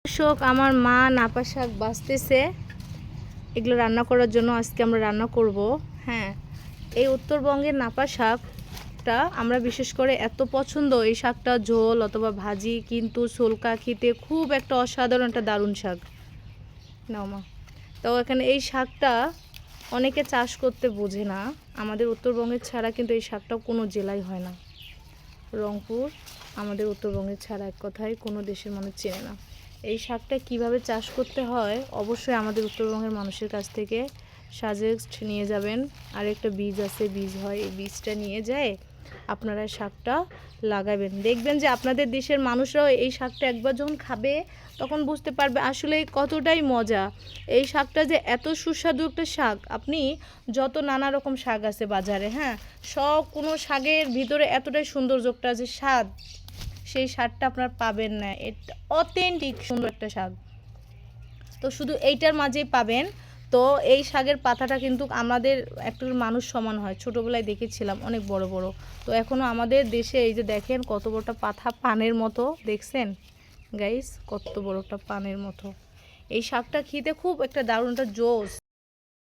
দর্শক, আমার মা নাপা শাক বাছতেছে এগুলো রান্না করার জন্য। আজকে আমরা রান্না করব। হ্যাঁ, এই উত্তরবঙ্গের নাপা শাকটা আমরা বিশেষ করে এত পছন্দ, এই শাকটা ঝোল অথবা ভাজি, কিন্তু ছোলকা খেতে খুব একটা অসাধারণ একটা দারুণ শাক। নাও মা। তো এখানে এই শাকটা অনেকে চাষ করতে বোঝে না। আমাদের উত্তরবঙ্গের ছাড়া কিন্তু এই শাকটা কোনো জেলায় হয় না। রংপুর আমাদের উত্তরবঙ্গের ছাড়া এক কথায় কোনো দেশের মানুষ চেনে না। এই শাকটা কিভাবে চাষ করতে হয় অবশ্যই আমাদের উত্তরবঙ্গের মানুষের কাছ থেকে সাজেস্ট নিয়ে যাবেন। আর একটা বীজ আছে, বীজ হয়, এই বীজটা নিয়ে যায় আপনারা শাকটা লাগাবেন। দেখবেন যে আপনাদের দেশের মানুষরাও এই শাকটা একবার যখন খাবে তখন বুঝতে পারবে আসলে কতটাই মজা। এই শাকটা যে এত সুস্বাদু একটা শাক, আপনি যত নানা রকম শাক আছে বাজারে, হ্যাঁ, সব কোনো শাকের ভিতরে এতটাই সৌন্দর্যটা আছে, স্বাদ, সেই স্বাদটা আপনার পাবেন না। এটা অথেন্টিক সুন্দর একটা শাক, তো শুধু এইটার মাঝেই পাবেন। তো এই শাকের পাতাটা কিন্তু আমাদের একটু মানুষ সমান হয়, ছোটোবেলায় দেখেছিলাম অনেক বড় বড়। তো এখনও আমাদের দেশে এই যে দেখেন কত বড়টা পাতা, পানের মতো, দেখছেন গাইস কত বড়টা পানের মতো। এই শাকটা খেতে খুব একটা দারুণ একটা জোস।